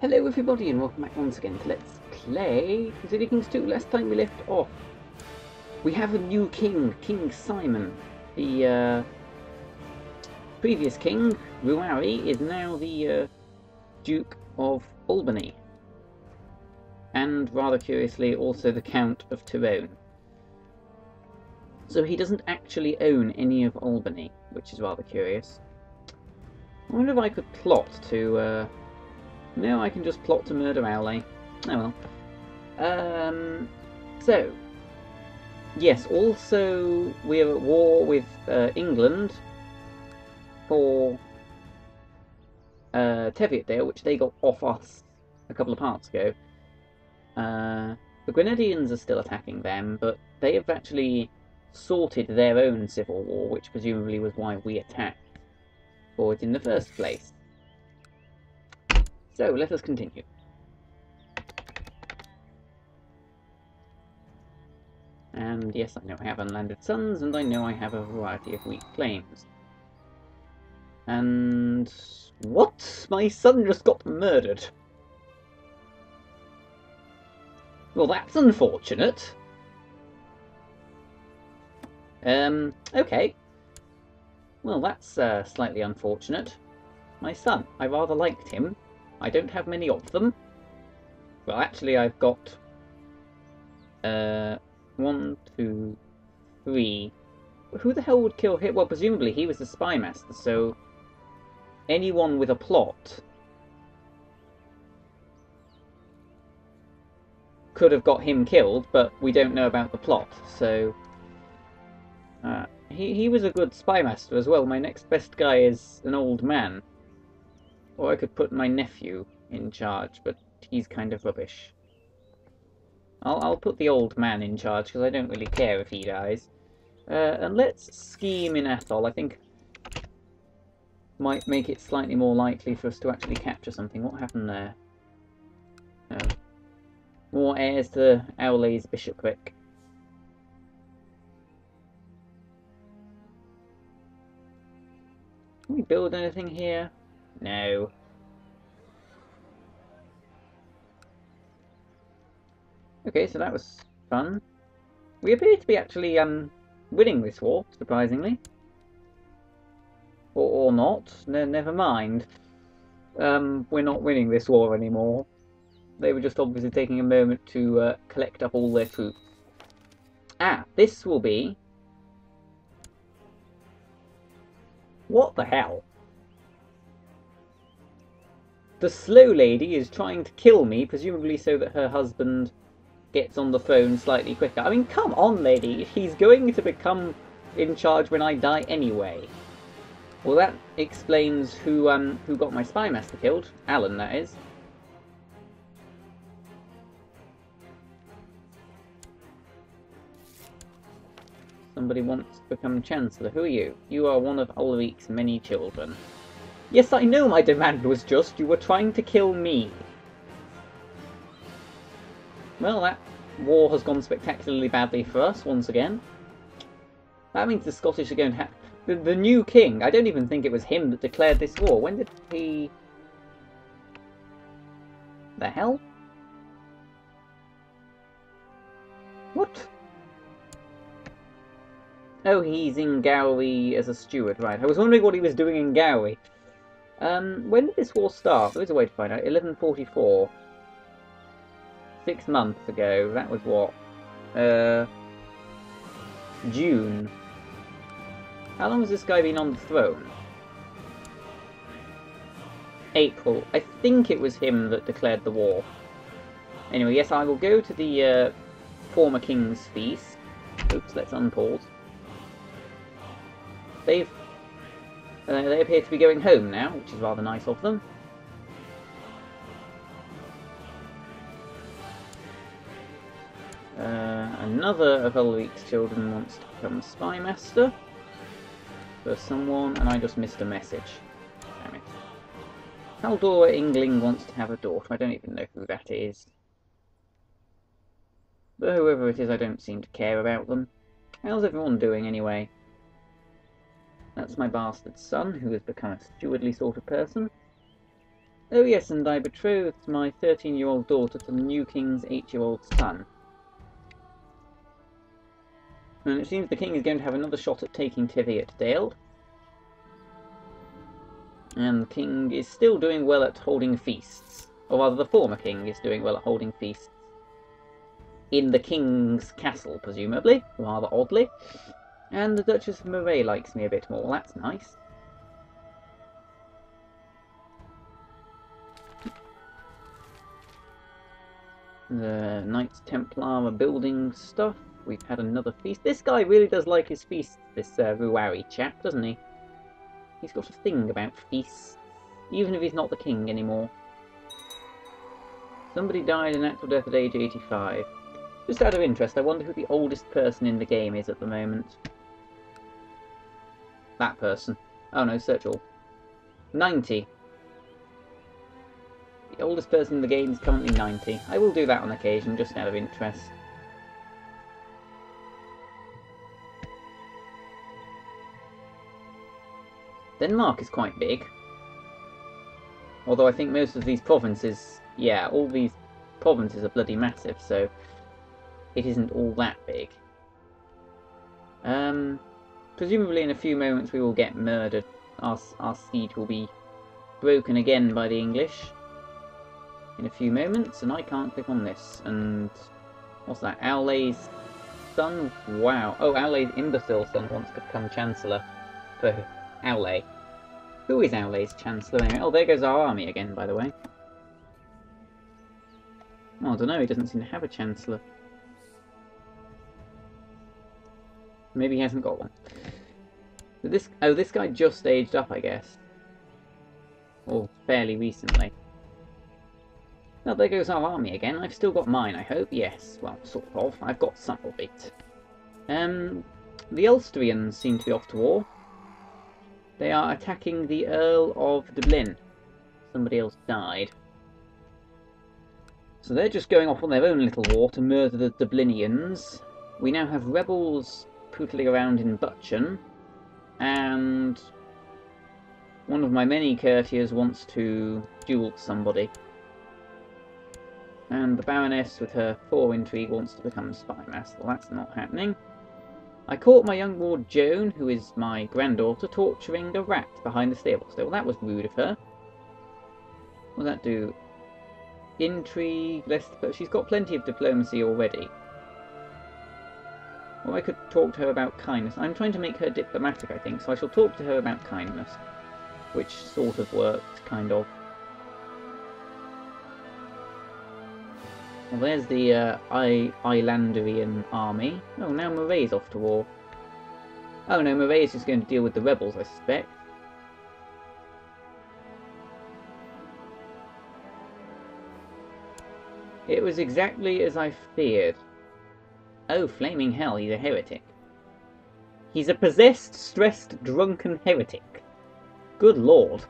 Hello everybody and welcome back once again to Let's Play Crusader Kings 2. Last time we left off, we have a new king, King Simon. The previous king, Ruari, is now the Duke of Albany. And rather curiously, also the Count of Tyrone. So he doesn't actually own any of Albany, which is rather curious. I wonder if I could plot to... No, I can just plot to murder Owley. Oh well. So, yes, also we're at war with England for Teviotdale, which they got off us a couple of parts ago. The Grenadians are still attacking them, but they have actually sorted their own civil war, which presumably was why we attacked for it in the first place. So, let us continue. And yes, I know I have unlanded sons, and I know I have a variety of weak claims. And... what? My son just got murdered. Well, that's unfortunate. Okay. Well, that's slightly unfortunate. My son, I rather liked him. I don't have many of them. Well, actually, I've got 1, 2, 3. Who the hell would kill him? Well, presumably he was the spy master, so anyone with a plot could have got him killed, but we don't know about the plot, so he was a good spy master as well. My next best guy is an old man. Or I could put my nephew in charge, but he's kind of rubbish. I'll put the old man in charge, because I don't really care if he dies. And let's scheme in Athol. I think might make it slightly more likely for us to actually capture something. What happened there? Oh. More heirs to Owley's bishopric. Can we build anything here? No. Okay, so that was fun. We appear to be actually winning this war, surprisingly. Or not. No, never mind. We're not winning this war anymore. They were just obviously taking a moment to collect up all their troops. Ah, this will be... what the hell? The slow lady is trying to kill me, presumably so that her husband gets on the throne slightly quicker. I mean, come on, lady. He's going to become in charge when I die anyway. Well, that explains who got my spy master killed. Alan, that is. Somebody wants to become Chancellor. Who are you? You are one of Ulrich's many children. Yes, I know my demand was just. You were trying to kill me. Well, that war has gone spectacularly badly for us, once again. That means the Scottish are going to have... The new king, I don't even think it was him that declared this war. When did he... the hell? What? Oh, he's in Gowrie as a steward, right. I was wondering what he was doing in Gowrie. When did this war start? There is a way to find out. 1144. 6 months ago. That was what? June. How long has this guy been on the throne? April. I think it was him that declared the war. Anyway, yes, I will go to the former king's feast. Oops, let's unpause. They appear to be going home now, which is rather nice of them. Another of Ulrich's children wants to become spy master for someone, and I just missed a message. Damn it. Haldora Ingling wants to have a daughter. I don't even know who that is. But whoever it is, I don't seem to care about them. How's everyone doing anyway? That's my bastard son, who has become a stewardly sort of person. Oh yes, and I betrothed my 13-year-old daughter to the new king's 8-year-old son. And it seems the king is going to have another shot at taking Teviotdale. And the king is still doing well at holding feasts. Or rather, the former king is doing well at holding feasts. In the king's castle, presumably, rather oddly. And the Duchess of Moray likes me a bit more, that's nice. The Knights Templar are building stuff. We've had another feast. This guy really does like his feasts, this Ruari chap, doesn't he? He's got a thing about feasts, even if he's not the king anymore. Somebody died a natural death at age 85. Just out of interest, I wonder who the oldest person in the game is at the moment. That person. Oh no, search all. 90. The oldest person in the game is currently 90. I will do that on occasion, just out of interest. Denmark is quite big. Although I think most of these provinces, yeah, all these provinces are bloody massive, so it isn't all that big. Presumably in a few moments we will get murdered. Our siege will be broken again by the English. In a few moments, and I can't click on this. And what's that? Aulay's son? Wow. Oh, Aulay's imbecile son wants to become Chancellor for Aulay. Who is Aulay's Chancellor anyway? Oh, there goes our army again, by the way. Oh, I don't know, he doesn't seem to have a Chancellor. Maybe he hasn't got one. But this guy just aged up, I guess. Or fairly recently. Well, there goes our army again. I've still got mine, I hope. Yes, well, sort of. I've got some of it. The Ulsterians seem to be off to war. They are attacking the Earl of Dublin. Somebody else died. So they're just going off on their own little war to murder the Dublinians. We now have rebels pootling around in Butchen. And one of my many courtiers wants to duel somebody. And the Baroness, with her 4 intrigue, wants to become spy master. Well, that's not happening. I caught my young ward Joan, who is my granddaughter, torturing a rat behind the stables. Well, that was rude of her. What does that do? Intrigue, she's got plenty of diplomacy already. Or I could talk to her about kindness. I'm trying to make her diplomatic, I think, so I shall talk to her about kindness. Which sort of worked, kind of. Well, there's the Islanderian army. Oh, now Moray's off to war. Oh no, Moray's just going to deal with the rebels, I suspect. It was exactly as I feared. Oh, flaming hell, he's a heretic. He's a possessed, stressed, drunken heretic. Good lord.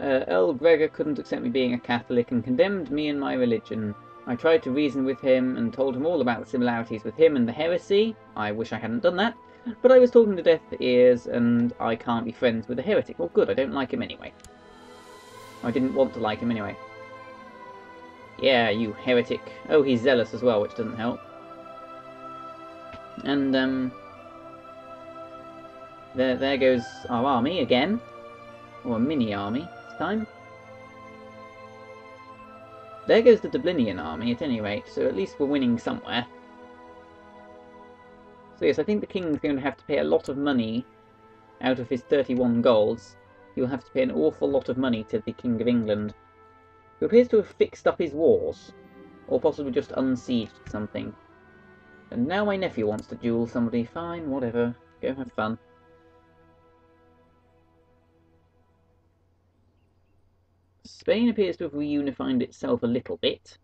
Earl Gregor couldn't accept me being a Catholic and condemned me and my religion. I tried to reason with him and told him all about the similarities with him and the heresy. I wish I hadn't done that. But I was talking to deaf ears and I can't be friends with a heretic. Well, good, I don't like him anyway. I didn't want to like him anyway. Yeah, you heretic. Oh, he's zealous as well, which doesn't help. And, there goes our army again. Or a mini-army this time. There goes the Dublinian army, at any rate, so at least we're winning somewhere. So yes, I think the king's going to have to pay a lot of money out of his 31 golds. He'll have to pay an awful lot of money to the King of England, who appears to have fixed up his wars, or possibly just unsieged something. And now my nephew wants to duel somebody. Fine, whatever. Go have fun. Spain appears to have reunified itself a little bit.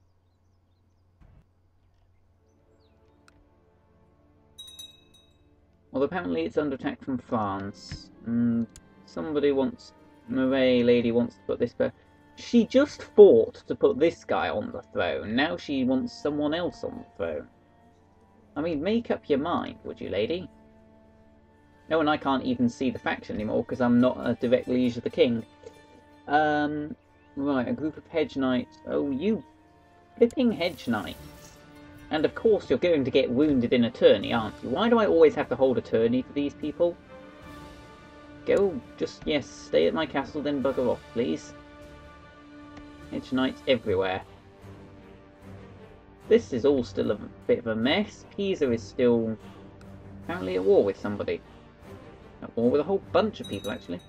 Although apparently it's under attack from France. And somebody wants... Moray lady wants to put this... She just fought to put this guy on the throne. Now she wants someone else on the throne. I mean, make up your mind, would you, lady? Oh, and I can't even see the faction anymore because I'm not a direct liege of the king. Right, a group of hedge knights. Oh, you flipping hedge knights. And of course you're going to get wounded in a tourney, aren't you? Why do I always have to hold a tourney for these people? Go, just, yes, stay at my castle, then bugger off, please. Hedge knights everywhere. This is all still a bit of a mess. Pisa is still apparently at war with somebody. At war with a whole bunch of people, actually.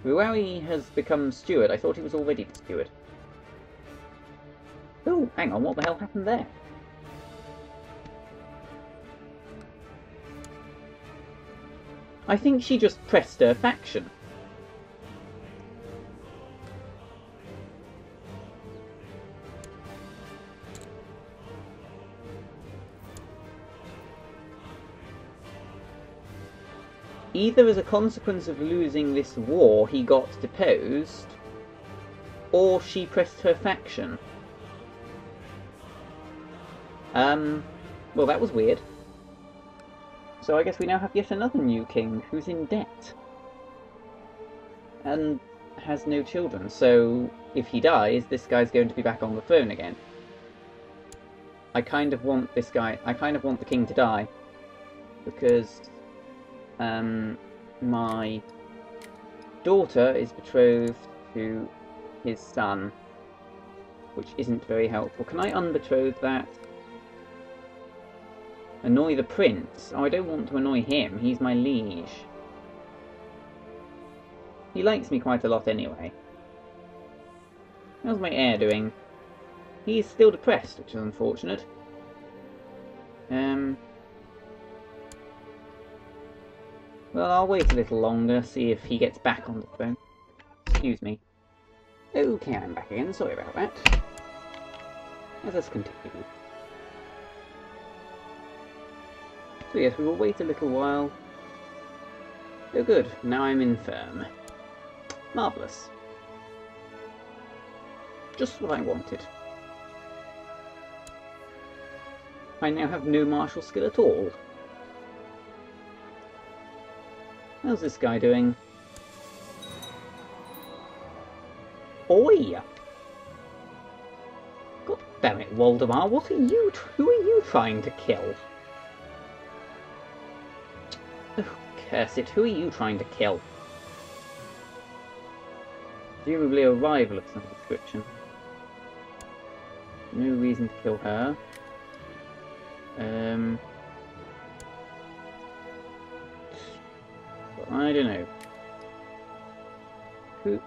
Ruawi has become steward. I thought he was already the steward. Oh, hang on, what the hell happened there? I think she just pressed her faction. Either as a consequence of losing this war he got deposed, or she pressed her faction. Well, that was weird. So I guess we now have yet another new king who's in debt. And has no children, so if he dies, this guy's going to be back on the throne again. I kind of want this guy, I kind of want the king to die, because my daughter is betrothed to his son, which isn't very helpful. Can I unbetroth that? Annoy the prince? Oh, I don't want to annoy him, he's my liege. He likes me quite a lot anyway. How's my heir doing? He's still depressed, which is unfortunate. Well, I'll wait a little longer, see if he gets back on the phone. Excuse me. Okay, I'm back again, sorry about that. Let us continue. So yes, we will wait a little while. Oh good, now I'm infirm. Marvellous. Just what I wanted. I now have no martial skill at all. How's this guy doing? Oi! God damn it, Waldemar, what are you? Who are you trying to kill? Oh, curse it, who are you trying to kill? Presumably a rival of some description. No reason to kill her. I don't know. Who?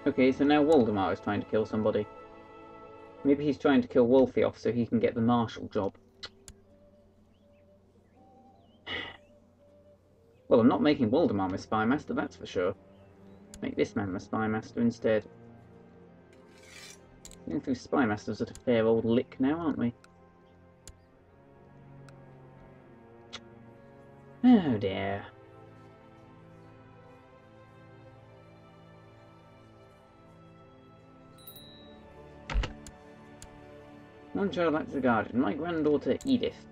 Okay, so now Waldemar is trying to kill somebody. Maybe he's trying to kill Wolfioff so he can get the marshal job. Well, I'm not making Waldemar my spy master, that's for sure. Make this man my spy master instead. Going through spy masters at a fair old lick now, aren't we? Oh dear. One child acts as a guardian. My granddaughter Edith.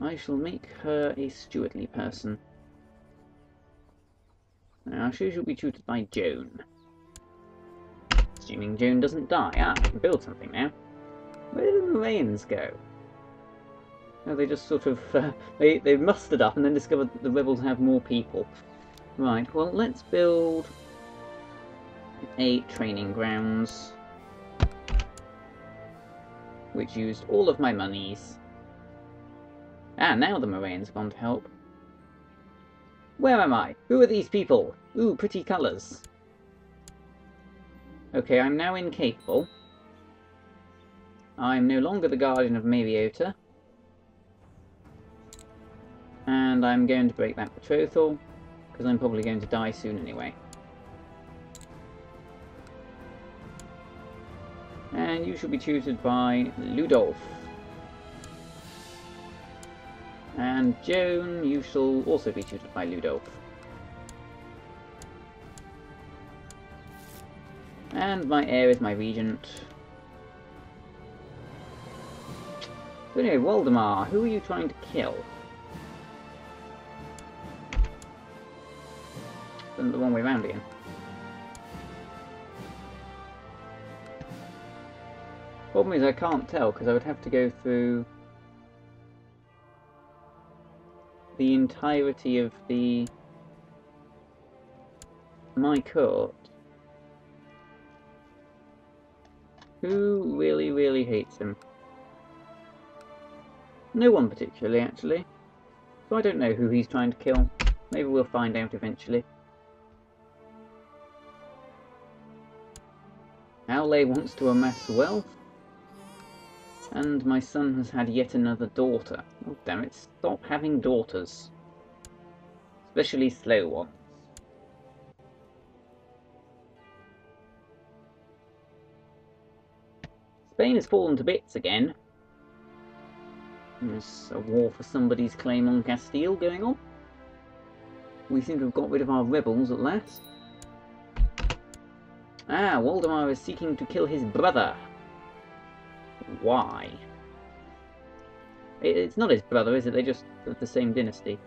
I shall make her a stewardly person. Now, she shall be tutored by Joan. Assuming Joan doesn't die. Ah, I can build something now. Where did the Moraines go? Oh, they just sort of... they mustered up and then discovered that the rebels have more people. Right, well, let's build a training grounds, which used all of my monies. Ah, now the Moraines have gone to help. Where am I? Who are these people? Ooh, pretty colours. Okay, I'm now incapable. I'm no longer the guardian of Mariota. And I'm going to break that betrothal, because I'm probably going to die soon anyway. And you shall be tutored by Ludolf. And Joan, you shall also be tutored by Ludolf. And my heir is my regent. So anyway, Waldemar, who are you trying to kill? Done it the wrong way round again. Problem is I can't tell because I would have to go through the entirety of my court. Who really, really hates him? No one particularly, actually. So I don't know who he's trying to kill. Maybe we'll find out eventually. Aule wants to amass wealth. And my son has had yet another daughter. Oh, damn it, stop having daughters. Especially slow ones. Spain has fallen to bits again. There's a war for somebody's claim on Castile going on. We seem to have got rid of our rebels at last. Ah, Waldemar is seeking to kill his brother. Why? It's not his brother, is it? They're just of the same dynasty.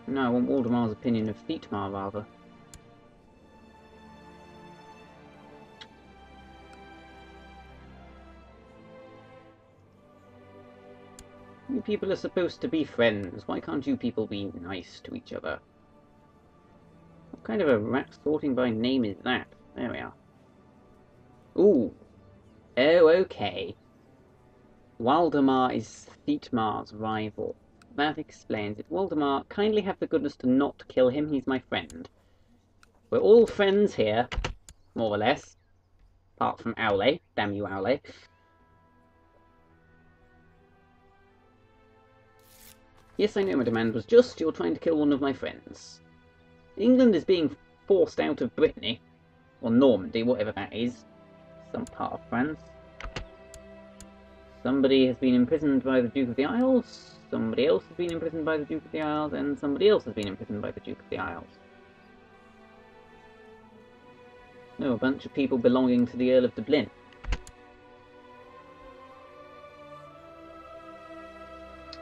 No, I want Waldemar's opinion of Thietmar, rather. You people are supposed to be friends. Why can't you people be nice to each other? What kind of a rat sorting by name is that? There we are. Ooh. Oh, okay. Waldemar is Thietmar's rival. That explains it. Waldemar, kindly have the goodness to not kill him. He's my friend. We're all friends here, more or less. Apart from Aule. Damn you, Aule. Yes, I know my demand was just. You're trying to kill one of my friends. England is being forced out of Brittany. Or Normandy, whatever that is. Some part of France. Somebody has been imprisoned by the Duke of the Isles. Somebody else has been imprisoned by the Duke of the Isles. And somebody else has been imprisoned by the Duke of the Isles. No, a bunch of people belonging to the Earl of Dublin.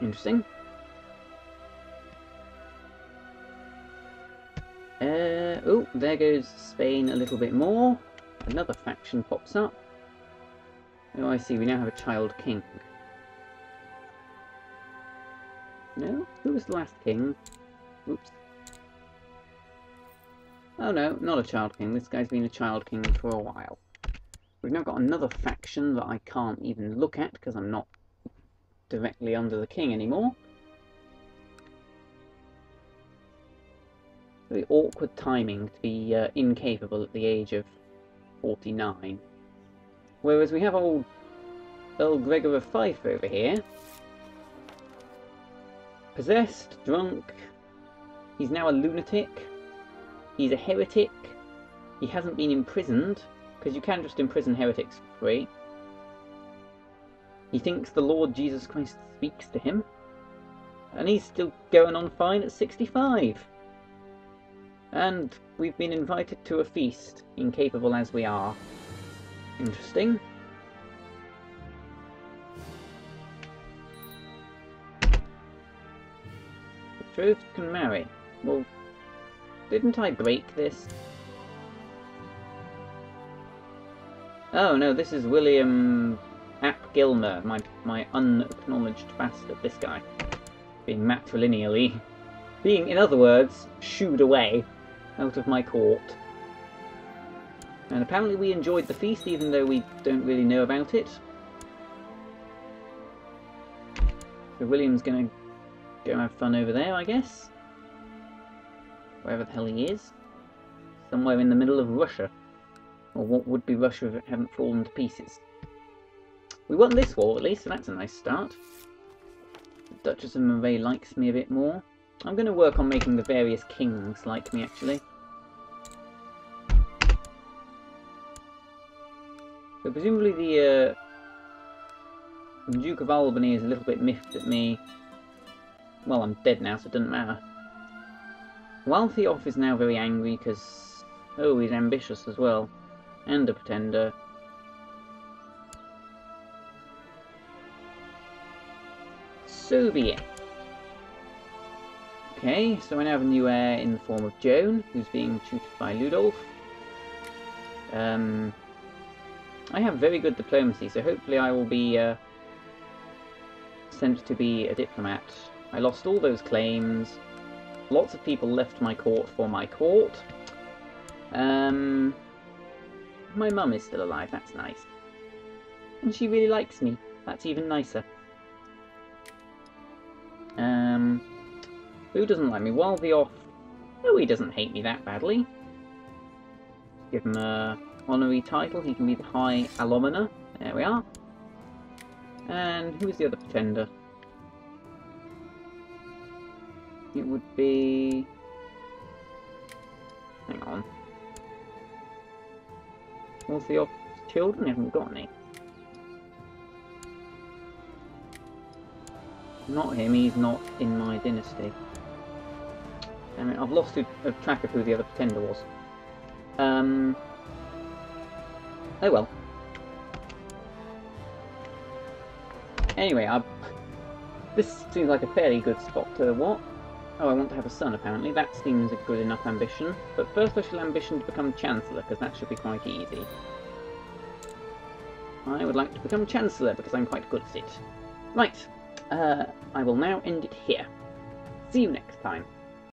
Interesting. Oh, there goes Spain a little bit more. Another faction pops up. Oh, I see, we now have a child king. No? Who was the last king? Oops. Oh no, not a child king. This guy's been a child king for a while. We've now got another faction that I can't even look at because I'm not directly under the king anymore. Very awkward timing to be incapable at the age of 49. Whereas we have old Earl Gregor of Fife over here. Possessed, drunk, he's now a lunatic, he's a heretic, he hasn't been imprisoned, because you can just imprison heretics for free. He thinks the Lord Jesus Christ speaks to him, and he's still going on fine at 65. And we've been invited to a feast, incapable as we are. Interesting. Betrothed can marry. Well, didn't I break this? Oh no, this is William Ap Gilmure, my unacknowledged bastard, this guy. Being matrilineally, in other words, shooed away out of my court. And apparently we enjoyed the feast, even though we don't really know about it. So William's gonna go have fun over there, I guess. Wherever the hell he is. Somewhere in the middle of Russia. Or what would be Russia if it hadn't fallen to pieces. We won this war at least, so that's a nice start. The Duchess of Moray likes me a bit more. I'm going to work on making the various kings like me, actually. So presumably the Duke of Albany is a little bit miffed at me. Well, I'm dead now, so it doesn't matter. Waltheof is now very angry because, oh, he's ambitious as well. And a pretender. So be it. Okay, so I now have a new heir in the form of Joan, who's being tutored by Ludolf. I have very good diplomacy, so hopefully I will be sent to be a diplomat. I lost all those claims. Lots of people left my court for my court. My mum is still alive, that's nice. And she really likes me, that's even nicer. Who doesn't like me? Walvioff. No, he doesn't hate me that badly. Give him a honorary title, he can be the High Alumina. There we are. And who's the other pretender? It would be... Hang on. Walvioff's children? I haven't got any. Not him, he's not in my dynasty. Damn it, I've lost track of who the other pretender was. Oh well. Anyway, this seems like a fairly good spot to what? Oh, I want to have a son, apparently. That seems a good enough ambition. But first I shall ambition to become Chancellor, because that should be quite easy. I would like to become Chancellor, because I'm quite good at it. Right. I will now end it here. See you next time.